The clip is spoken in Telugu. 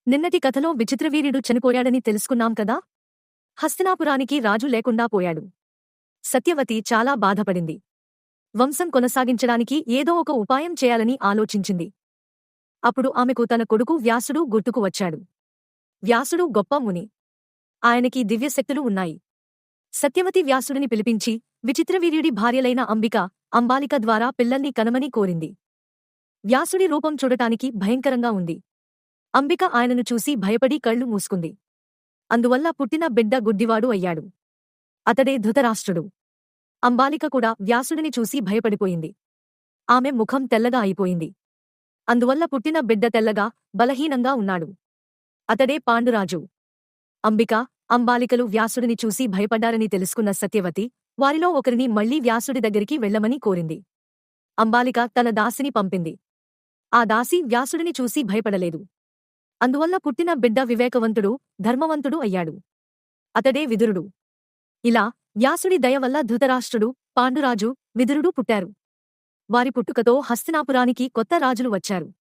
నిన్నటి కథలో విచిత్రవీర్యుడు చనిపోయాడని తెలుసుకున్నాం కదా. హస్తినాపురానికి రాజు లేకుండా పోయాడు. సత్యవతి చాలా బాధపడింది. వంశం కొనసాగించడానికి ఏదో ఒక ఉపాయం చేయాలని ఆలోచించింది. అప్పుడు ఆమెకు తన కొడుకు వ్యాసుడు గుర్తుకు వచ్చాడు. వ్యాసుడు గొప్ప ముని. ఆయనకి దివ్యశక్తులు ఉన్నాయి. సత్యవతి వ్యాసుడిని పిలిపించి విచిత్రవీర్యుడి భార్యలైన అంబిక, అంబాలిక ద్వారా పిల్లల్ని కనమని కోరింది. వ్యాసుడి రూపం చూడటానికి భయంకరంగా ఉంది. అంబిక ఆయనను చూసి భయపడి కళ్ళు మూసుకుంది. అందువల్ల పుట్టిన బిడ్డ గుడ్డివాడు అయ్యాడు. అతడే ధృతరాష్ట్రుడు. అంబాలిక కూడా వ్యాసుడిని చూసి భయపడిపోయింది. ఆమె ముఖం తెల్లగా అయిపోయింది. అందువల్ల పుట్టిన బిడ్డ తెల్లగా, బలహీనంగా ఉన్నాడు. అతడే పాండురాజు. అంబిక, అంబాలికలు వ్యాసుడిని చూసి భయపడ్డారని తెలుసుకున్న సత్యవతి, వారిలో ఒకరిని మళ్లీ వ్యాసుడి దగ్గరికి వెళ్లమని కోరింది. అంబాలిక తన దాసిని పంపింది. ఆ దాసి వ్యాసుడిని చూసి భయపడలేదు. అందువల్ల పుట్టిన బిడ్డ వివేకవంతుడు, ధర్మవంతుడు అయ్యాడు. అతడే విదురుడు. ఇలా వ్యాసుడి దయ వల్ల ధృతరాష్ట్రుడు, పాండురాజు, విదురుడు పుట్టారు. వారి పుట్టుకతో హస్తినాపురానికి కొత్త రాజులు వచ్చారు.